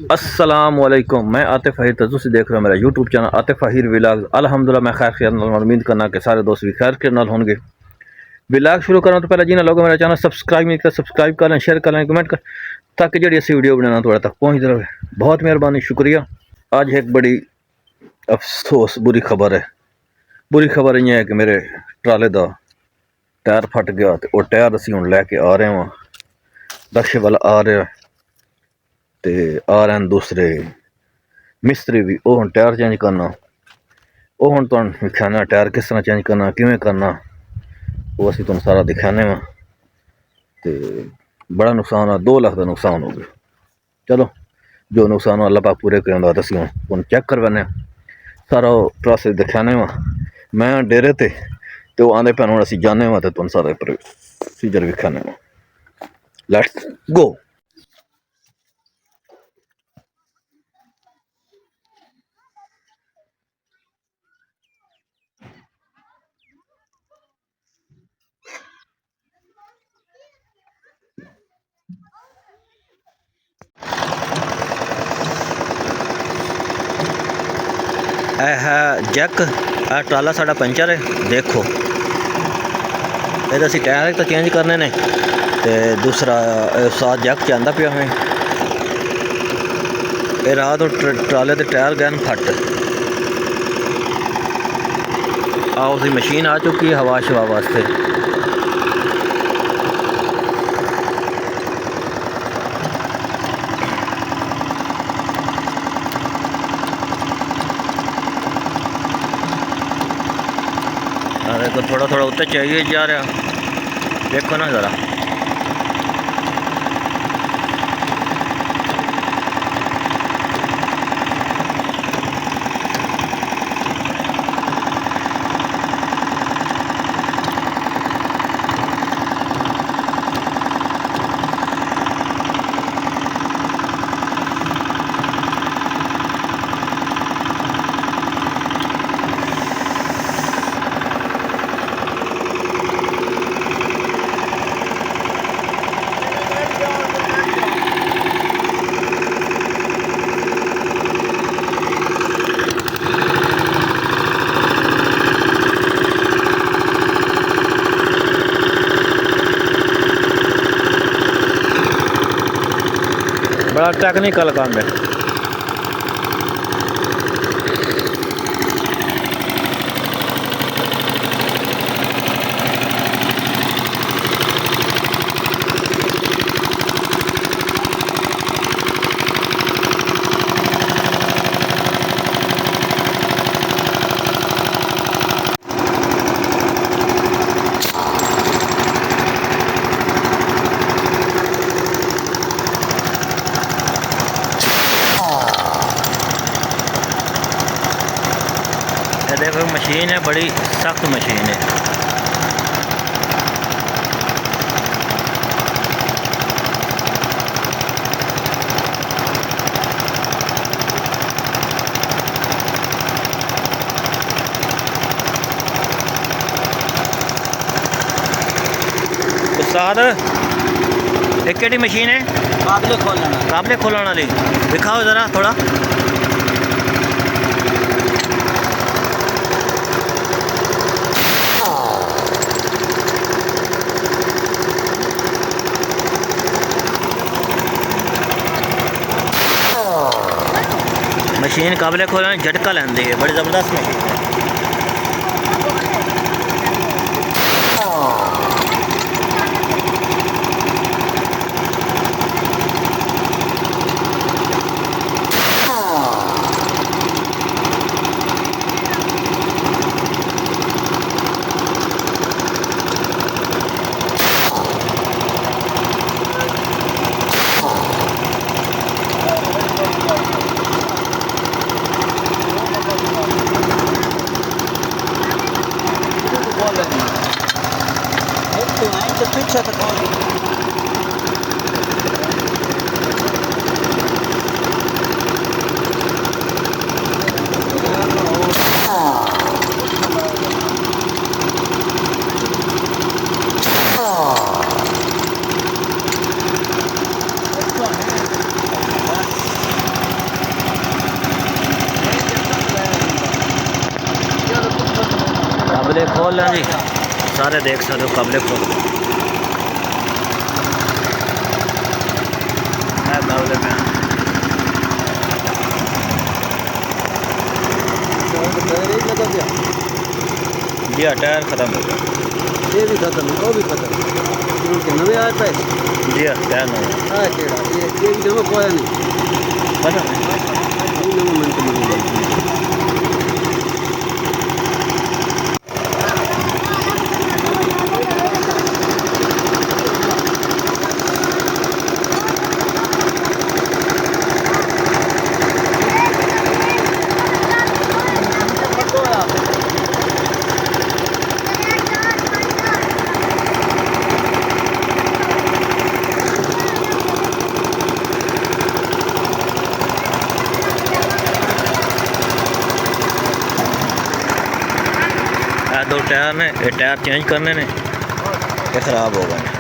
अस्सलाम वालेकुम। मैं आतिफ अहीर तुसी देख रहे हो मेरा YouTube channel Atif Ahir vlog. अल्हम्दुलिल्लाह मैं खैर खैर नाल उम्मीद करना कि सारे दोस्त भी खैर के नाल होंगे। व्लॉग शुरू करना तो पहले जिन्हें लोगों मेरा चैनल सब्सक्राइब नहीं किया सब्सक्राइब कर लें, शेयर कर लें, कमेंट कर, ताकि जी ऐसी वीडियो बनाना थोड़ा तक पहुँचती रहे। बहुत मेहरबानी, शुक्रिया। आज एक बड़ी अफसोस बुरी खबर है। बुरी खबर ये है कि मेरे ट्राले का टायर फट गया, तो वो टायर असी हूँ लैके आ रहे हैं, रक्शे वाला आ रहा ते आ रहे हैं दूसरे मिस्त्री भी। वो हम टायर चेंज करना, वो हम तुम दिखाने टायर किस तरह चेंज करना, किवें करना, वो असी तुम सारा दिखाने वा। तो बड़ा नुकसान है, 2 लाख का नुकसान हो गया। चलो जो नुकसान अल्लाह पाक पूरे करेंदा, तो असी हम चेक करवाने सारा प्रोसेस दिखाने वा। मैं डेरे ते तो आंदे पैन हम असी जाने वा, तो तुम सारा प्रोसीजर विखाने वा। Let's go. है जैक, ट्राला साडा पंचर है। देखो ये टायर तो चेंज करने ने, तो दूसरा साथ जैक चलता पिया हमें। ये रात ट्राले के टायर गए फट। उसकी मशीन आ चुकी है हवा शवा वास्ते। अरे तो थोड़ा थोड़ा उत्ते चाहिए जा रहा, देखो ना ज़रा। बड़ा टेक्निकल काम है। देखो मशीन है, बड़ी सख्त मशीन है। उस्ताद एक केड़ी मशीन है? काबले खोलने वाली दिखाओ ज़रा थोड़ा। मशीन काबले खोलने झटका लेंदी है, बड़ी ज़बरदस्त मशीन है। काबले खोल हैं जी, सारे देख सकते हो काबले खोल। काबले में जी हाँ, टायर ख़त्म हो गया। ये भी खत्म है, वो भी खत्म है। उनके नवे आए पे जी हाँ, टायर नहीं हाँ केड़ा ये भी नवा कोया नहीं पता नहीं। नवा मिनट मिल दो टायर ने, ये टायर चेंज करने ने, ये ख़राब हो गए।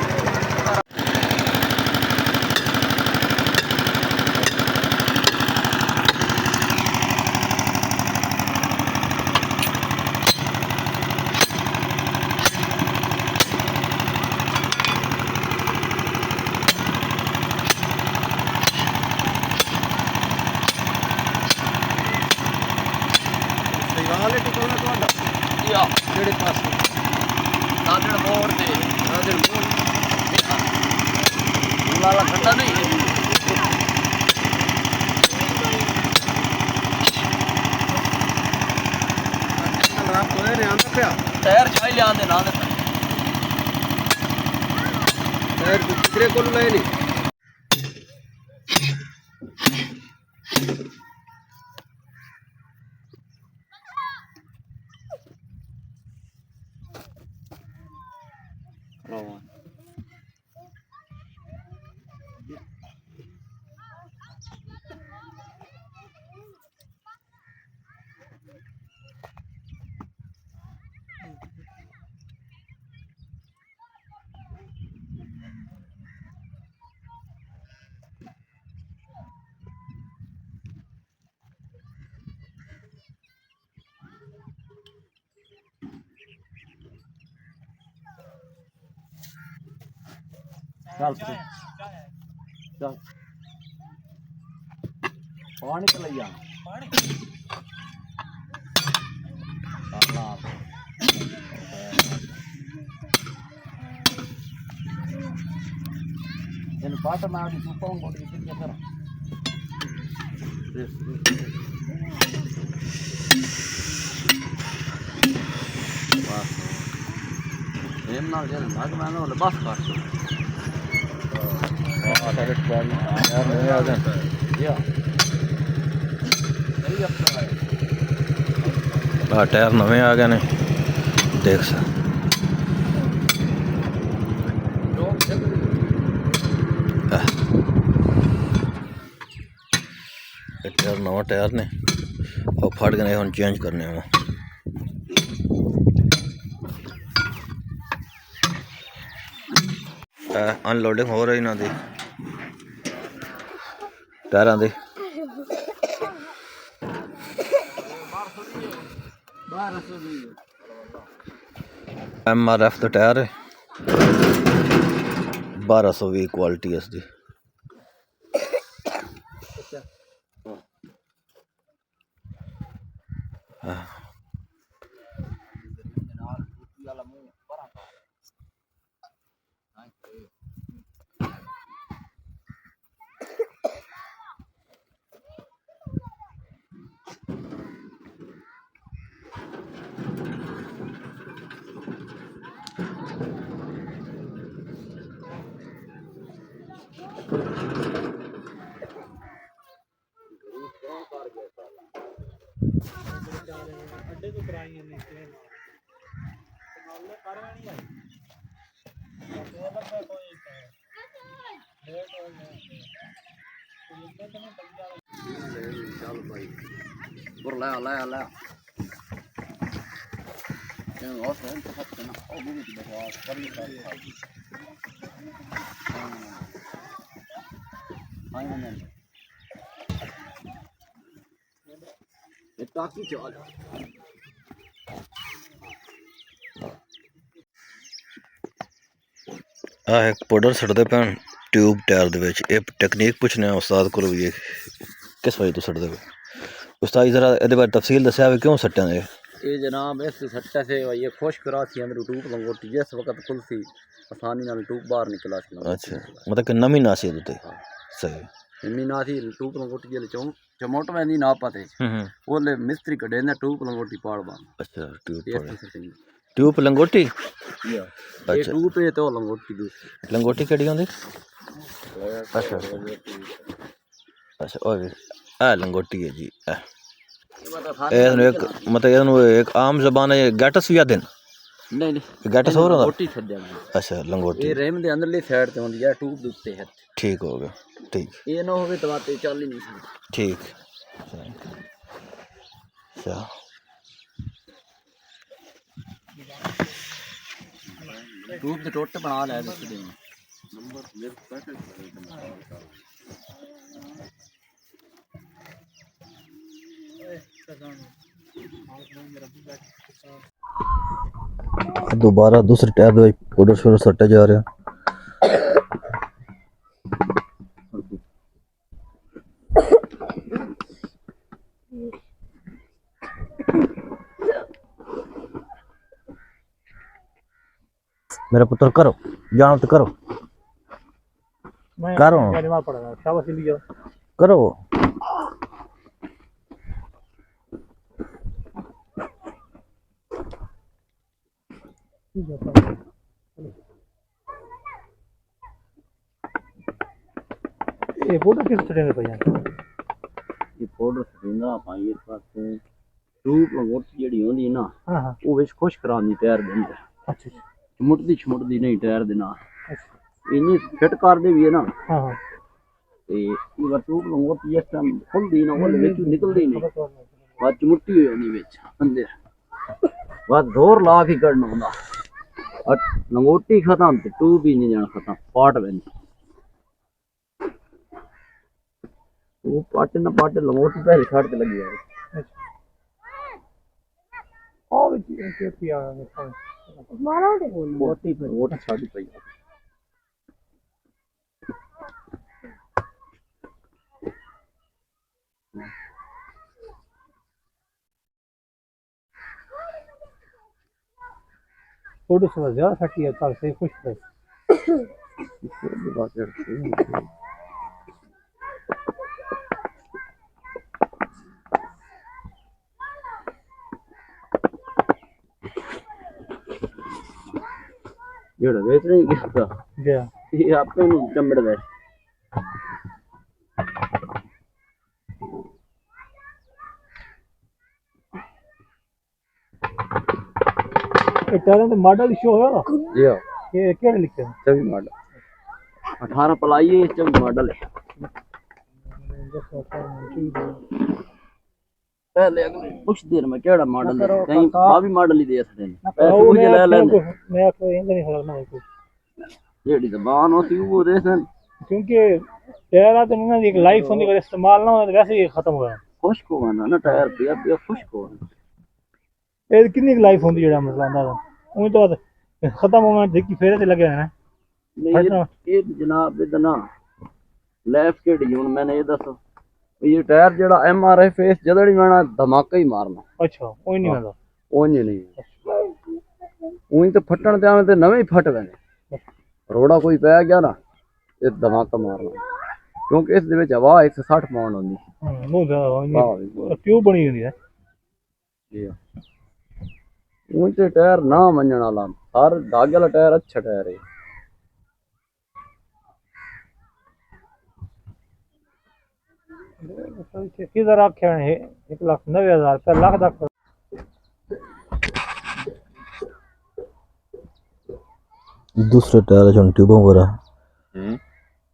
ਕਿਹੜੇ ਪਾਸੇ ਸਾਜਣ ਮੋੜ ਤੇ ਆਦਰ ਮੋੜ ਲਾਲਾ ਖੱਟਾ ਨਹੀਂ ਰਾਤ ਹੋਏ ਨੇ ਆਂਦਾ ਪਿਆ ਟਾਇਰ ਚਾਹੀ ਲਿਆਂਦੇ ਨਾ ਦੇ ਟਾਇਰ ਕਿਧਰੇ ਕੋਲ ਲਏ ਨੇ ਚੱਲ ਚੱਲ ਪਾਣੀ ਤੇ ਲਈ ਆ ਪਾਣੀ ਅੱਲਾ ਇਹਨੂੰ ਪਾਟ ਮਾਰ ਕੇ ਸੁਪਾਉਂ ਗੋਡੀ ਕਿੱਥੇ ਕਰ ਇਹ ਨਾਲ ਜੇ ਲੱਗ ਮੈਂ ਨਾ ਬਸ ਕਰ टायर नवे आ गए ने, देख सा टायर नवा टायर ने और फट गए हम चेंज करने में। अनलोडिंग हो रही ना दी टायरां दी MRF ਦਾ ਟਾਇਰ ਹੈ 1220 ਕੁਆਲਿਟੀ ਇਸ ਦੀ। ਅੱਡੇ ਤੋਂ ਕਰਾਈਆਂ ਨੇ ਤੇ ਨਾਲੇ ਕਰ ਨਹੀਂ ਆਈ ਤੇ ਲੱਗਾ ਕੋਈ ਲੇਟ ਹੋ ਗਿਆ ਚੱਲ ਭਾਈ ਬੁਰ ਲੈ ਲੈ ਇਹ ਉਹ ਸੈਂਟ ਫੱਟ ਨਾ ਉਹ ਵੀ ਦੀ ਬਕਵਾਸ ਕਰੀ ਕਰ ਆਈ ਨਾ ਇਹ ਟਾਕੀ ਚਾਲ ਆਹ ਇੱਕ ਪਾਊਡਰ ਸੁੱਟਦੇ ਪੈਣ ਟਿਊਬ ਟਾਇਰ ਦੇ ਵਿੱਚ। ਇਹ ਟੈਕਨੀਕ ਪੁੱਛਣੇ ਆ ਉਸਤਾਦ ਕੋਲ ਵੀ, ਇਹ ਕਿਸ ਵਜ੍ਹਾ ਤੋਂ ਸੁੱਟਦੇ ਪਏ ਉਸਤਾਦ? ਜ਼ਰਾ ਇਹਦੇ ਬਾਰੇ ਤਫਸੀਲ ਦੱਸਿਆ ਵੀ ਕਿਉਂ ਸੱਟਿਆ ਇਹ? ये जनाब इस सट्टा से ये खुश करा थी अंदर टूब लंगोटी जिस वक्त खुल सी आसानी नाल टूब बाहर निकला सी। अच्छा मतलब कि नमी ना सी ਇਹਦੇ सही नमी ना थी टूब लंगोटी जेल चमोट वेंदी ना पाते ओले मिस्त्री कढे ने टूब लंगोटी पाड़ बांध। अच्छा ट्यूब ट्यूब लंगोटी ये टूब पे तो लंगोटी दूसरी लंगोटी केड़ी होंदी? अच्छा अच्छा और आ लंगोटी है जी। एक मतलब ਇਹਨੂੰ ਇੱਕ ਆਮ ਜ਼ਬਾਨ ਹੈ ਗੈਟਸ ਵੀ ਆਦੇ ਨੇ? नहीं नहीं ਗੈਟਸ ਹੋਰ ਹੁੰਦਾ? लंगोटी छड्या अच्छा लंगोटी ये रेम दे अंदरली साइड ते होंदी है टूब दे उत्ते है। ठीक हो गया ठीक। ये ना होवे तो बात चल ही नहीं सकती। ठीक अच्छा टूब दे टोटे बना ले दे दोबारा दूसरे टायर ਦੇ ਵਿੱਚ ਪਾਊਡਰ ਸ਼ੋਰ ਸੱਟਿਆ ਜਾ ਰਿਹਾ। मेरा पुत्र करो जानो तो करो करो करो ये फोटो किस तरह पे ये पाउडर सरींदा पाई इस पासे टूब लंगोटी जेडी होंदी ना हां हां वो विच खुश करांदी टायर दे अंदर। अच्छा छमुटदी नहीं टायर दे ना इन्नी फिट कर दे भी है ना। हां हां ते ये टूब लंगोटी इस टाइम खुलदी ना वो विच निकलदी नहीं बाद चमुट्टी हो जांदी विच अंदर बाद जोर ला के कढना हुंदा और लंगोटी खत्म ते टूब ही नहीं जाना खत्म पाट वेंदी वो पाटे ना पाटे लंगोटी पहले छड़ के लगी यार। और क्या किया मारा दे मोटी पे वोट छाड़ी पई फोटो से ज्यादा सटी है कल से खुश है। बात करते जेड़ा बेच नहीं किसका गया ये आपे नु चमड़ दे ये टैलेंट मॉडल शो है जी हां ये क्या लिखे हैं? सभी मॉडल 18 पलाई है इस सभी मॉडल है पहले कुछ देर में केड़ा मॉडल है कहीं भी मॉडल ही दे सकते हैं पैसे मुझे ले लेने मैं आपको ये नहीं खिलाना है कुछ जेडी जबान होती वो दे सन क्योंकि टायर तो ना एक लाइफ होने का इस्तेमाल ना हो तो वैसे ही खत्म हो गया। खुश को आना ना टायर पिया पिया खुश को आना ये कितनी लाइफ होती जेड़ा मसला अंदाजा उन तो बाद खत्म होना देखी फेरे ते लगे हैं नहीं ये जनाब इतना लेफ्ट के डी मैंने ये दसो ये टायर जेड़ा एमआरएफ फेस जदड़ी मारना धमाका ही मारना। अच्छा कोई नहीं मतलब ओंज नहीं ओंज तो फटन ते आवे ते नवे ही फट वेने रोड़ा कोई पै गया ना ये धमाका मारना क्योंकि इस दे विच हवा 160 पाउंड होंदी बहुत ज्यादा ट्यूब बनी हुई है जी ओंज ते टायर ना मनण वाला हर धागे वाला टायर अच्छा टायर है। किधर आखे हैं 1,90,000 रुपया लाख तक दूसरे टायर चों ट्यूबों वगैरह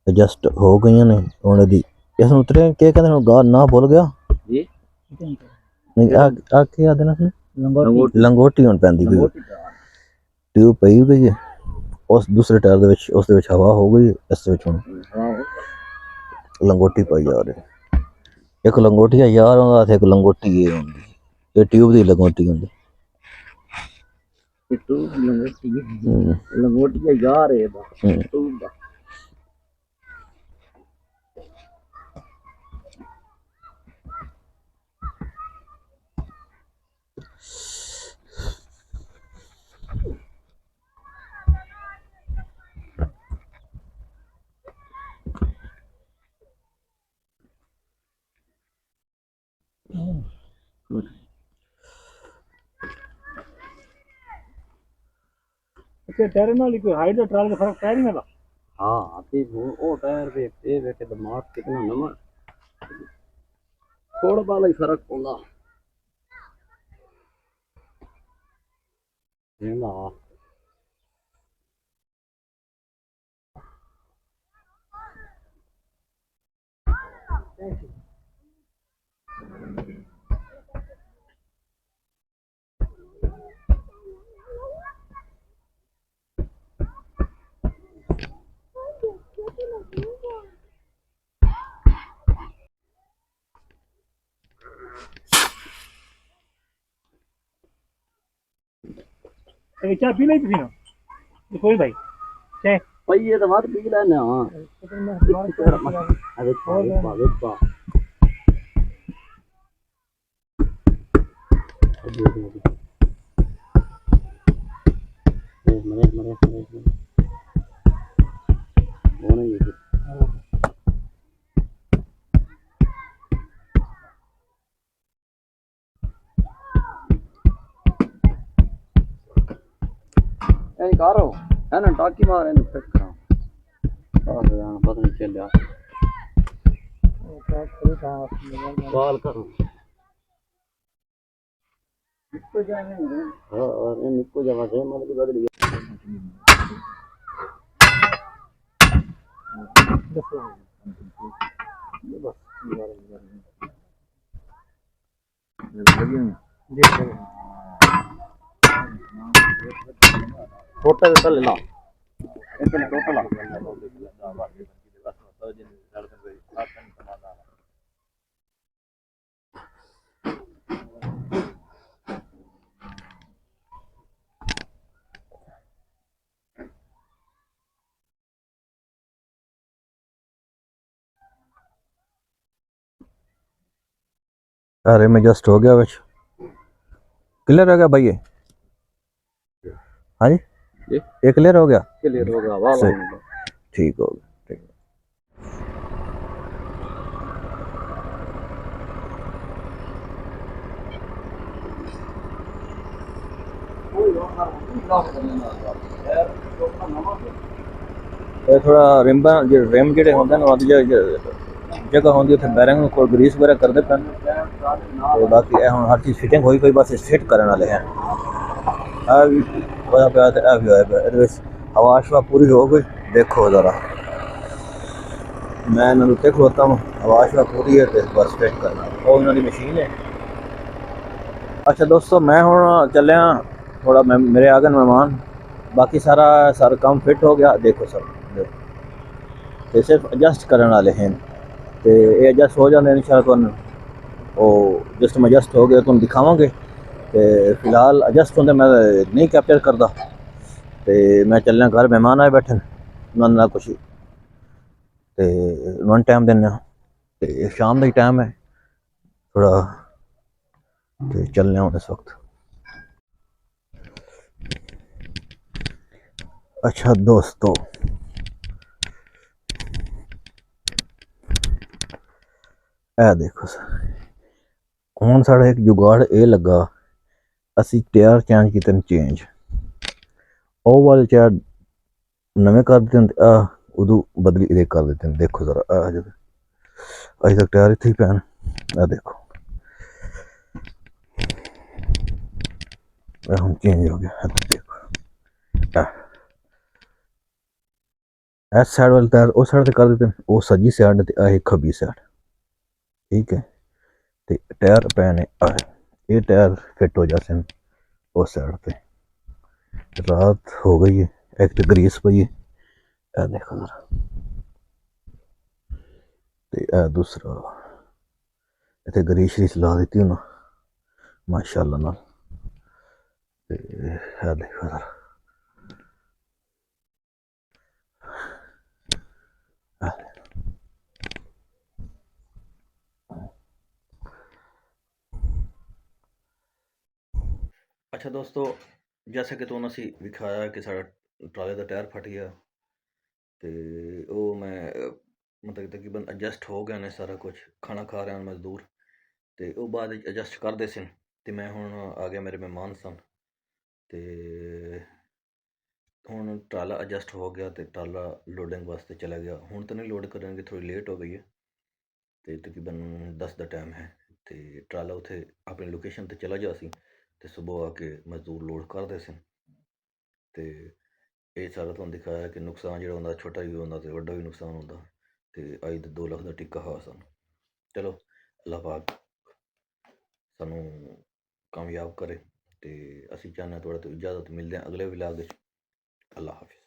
एडजस्ट हो गई ने हुन दी इस ਨੂੰ ਉਤਰੇ ਕੀ ਕਹਿੰਦੇ ਨੇ ਗਾ ਨਾ ਭੁੱਲ ਗਿਆ जी ਨਹੀਂ ਆ ਕੀ ਆਦੇ ਨਾ ਲੰਗੋਟੀ ਹੁਣ ਪੈਂਦੀ ਪਈ ਟਿਊਬ ਪਈ ਗਈ ਹੈ ਉਸ ਦੂਸਰੇ ਟਾਇਰ ਦੇ ਵਿੱਚ ਉਸ ਦੇ ਵਿੱਚ ਹਵਾ ਹੋ ਗਈ ਇਸ ਦੇ ਵਿੱਚ ਹੁਣ ਲੰਗੋਟੀ ਪਾਈ ਜਾ ਰਹੀ ਇੱਕ ਲੰਗੋਟੀ ਆ ਯਾਰ ਉਹਦਾ ਤੇ ਇੱਕ ਲੰਗੋਟੀ ਇਹ ਹੁੰਦੀ ਇਹ ਟਿਊਬ ਦੀ ਲੰਗੋਟੀ ਹੁੰਦੀ ये ट्यूब लंगोटी है यार ये ट्यूब दा अच्छा टायर नाल कोई हाइट और ट्राल का फर्क पै नहीं लगा हाँ ते वो टायर पे ये वे के दिमाग कितना नवा थोड़ा बाला ही फर्क पौंदा ना चाय पी ली थी ना कोई भाई चाय भाई ये तो बात पी लेने हां अरे पावे पा मरे वो नहीं है ए करो है ना टाकी मार इन फिट करा पता नहीं चल कॉल करो निको जाने हां और निको जगह से मतलब बदल टोटल कर ला इतने टोटल अरे मैं जस्ट हो गया बच क्लियर हो गया भाई ये हाँ जी ये ये क्लियर हो गया क्लियर होगा वाह सही ठीक हो गया ठीक ਇਹ ਥੋੜਾ ਰਿੰਬਾਂ ਜਿਹੜੇ ਰਿਮ ਜਿਹੜੇ ਹੁੰਦੇ ਨੇ ਉਹਦੀ ਜਗ੍ਹਾ ਹੁੰਦੀ ਉੱਥੇ ਬੈਰਿੰਗ ਨੂੰ ਕੋਈ ਗਰੀਸ ਵਗੈਰਾ ਕਰਦੇ ਪੈਣ ਤੇ ਬਾਕੀ ਇਹ ਹੁਣ ਹਰ ਚੀਜ਼ ਫਿਟਿੰਗ ਹੋਈ ਪਈ ਬਸ ਫਿਟ ਕਰਨ ਵਾਲੇ ਹੈ ਆ ਵੀ ਹੋਇਆ ਪਿਆ ਤੇ ਇਹ ਵੀ ਹੋਇਆ ਪਿਆ ਇਹਦੇ ਵਿੱਚ ਹਵਾ ਸ਼ਵਾ ਪੂਰੀ ਹੋ ਗਈ ਦੇਖੋ ਜ਼ਰਾ ਮੈਂ ਇਹਨਾਂ ਨੂੰ ਤੇ ਖਲੋਤਾ ਹਾਂ ਹਵਾ ਸ਼ਵਾ ਪੂਰੀ ਹੈ ਤੇ ਬਸ ਫਿਟ ਕਰਨਾ ਉਹ ਇਹਨਾਂ ਦੀ ਮਸ਼ੀਨ ਹੈ ਅੱਛਾ ਦੋਸਤੋ ਮੈਂ ਹੁਣ ਚੱਲਿਆ ਥੋੜਾ ਮੇਰੇ ਆ ਗਏ ਮਹਿਮਾਨ ਬਾਕੀ ਸਾਰਾ ਕੰਮ ਫਿਟ ਹੋ ਗਿਆ ਦੇਖੋ ਸਰ ਤੇ ਸਿਰਫ ਐਡਜਸਟ ਕਰਨ ਵਾਲੇ ਹਨ ਤੇ ਇਹ ਐਡਜਸਟ ਹੋ ਜਾਂਦੇ ਇਨਸ਼ਾਅੱਲਾ ਤੁਹਾਨੂੰ ਉਹ ਜਸਟ ਮੈਂ ਐਡਜਸਟ ਹੋ ਗਿਆ ਤੁਹਾਨੂੰ ਦਿਖਾਵਾਂਗੇ ਤੇ ਫਿਲਹਾਲ ਐਡਜਸਟ ਹੁੰਦੇ ਮੈਂ ਨਹੀਂ ਕੈਪਚਰ ਕਰਦਾ ਤੇ ਮੈਂ ਚੱਲਿਆ ਘਰ ਮਹਿਮਾਨ ਆਏ ਬੈਠੇ ਉਹਨਾਂ ਨਾਲ ਕੁਛ ਤੇ ਵਨ ਟਾਈਮ ਦਿੰਦੇ ਹਾਂ ਤੇ ਸ਼ਾਮ ਦਾ ਹੀ ਟਾਈਮ ਹੈ ਥੋੜਾ ਤੇ ਚੱਲਨੇ ਹੁਣ ਇਸ ਵਕਤ अच्छा दोस्तों ਇਹ ਦੇਖੋ ਸਰ ਹੁਣ ਸਾਡਾ ਇੱਕ ਜੁਗਾੜ ਇਹ ਲੱਗਾ ਅਸੀਂ ਟਾਇਰ ਚੇਂਜ ਕੀਤੇ ਨੇ ਚੇਂਜ ਉਹ ਵਾਲੇ ਟਾਇਰ ਨਵੇਂ ਕਰ ਦਿੱਤੇ ਨੇ ਆ ਉਦੋਂ ਬਦਲੀ ਇਹ ਕਰ ਦਿੱਤੇ ਨੇ ਦੇਖੋ ਜ਼ਰਾ ਆ ਜਦ ਅਜੇ ਤੱਕ ਟਾਇਰ ਇੱਥੇ ਹੀ ਪੈਣ ਆ ਦੇਖੋ ਇਹ ਹੁਣ ਚੇਂਜ ਹੋ ਗਿਆ ਦੇਖੋ ਇਸ ਸਾਈਡ ਵਾਲੇ ਟਾਇਰ ਉਸ ਸਾਈਡ ਤੇ ਕਰ ਦਿੱਤੇ ਨੇ ਉਹ ਸੱਜੀ ਸਾਈਡ ਤੇ ਆ ਖੱਬੀ ਸਾਈਡ ठीक है तो टायर पैने ये टायर फिट हो जाते हैं उस साइड पे रात हो गई है एक तो ग्रीस पई है देखो जरा तो दूसरा इतने ग्रीस ला दी ना माशाल्लाह नाल ਤੇ ਇਹ ਦੇਖੋ ਜ਼ਰਾ। अच्छा दोस्तों, जैसे कि तुहानू असी विखाया कि साढ़ा ट्राले का टायर फट गया, तो वो मैं मतलब तकरीबन एडजस्ट हो गया ने सारा कुछ, खाना खा रहे हैं मजदूर, तो वो बाद एडजस्ट करते सन, तो मैं हुण आ गया, मेरे मेहमान सन, तो हुण ट्राला एडजस्ट हो गया, तो ट्राला लोडिंग वास्ते चला गया। हुण तो नहीं लोड करेंगे, थोड़ी लेट हो गई है, तो तकरीबन 10 का टाइम है, तो ट्राला उत्थे अपनी लोकेशन पर चला जा सी, तो सुबह आके मजदूर लोड करते सन। तो ये सारा तुहानू दिखाया कि नुकसान जो होंदा छोटा भी होंदा ते वड्डा भी नुकसान होंदा, ते अज ते 2 लाख का टिक्का हा सन। चलो अल्लाह पाक सानू कामयाब करे, ते असी चाहने थोड़ा तो इजाजत, मिलते हैं अगले व्लॉग विच। अल्लाह हाफिज़।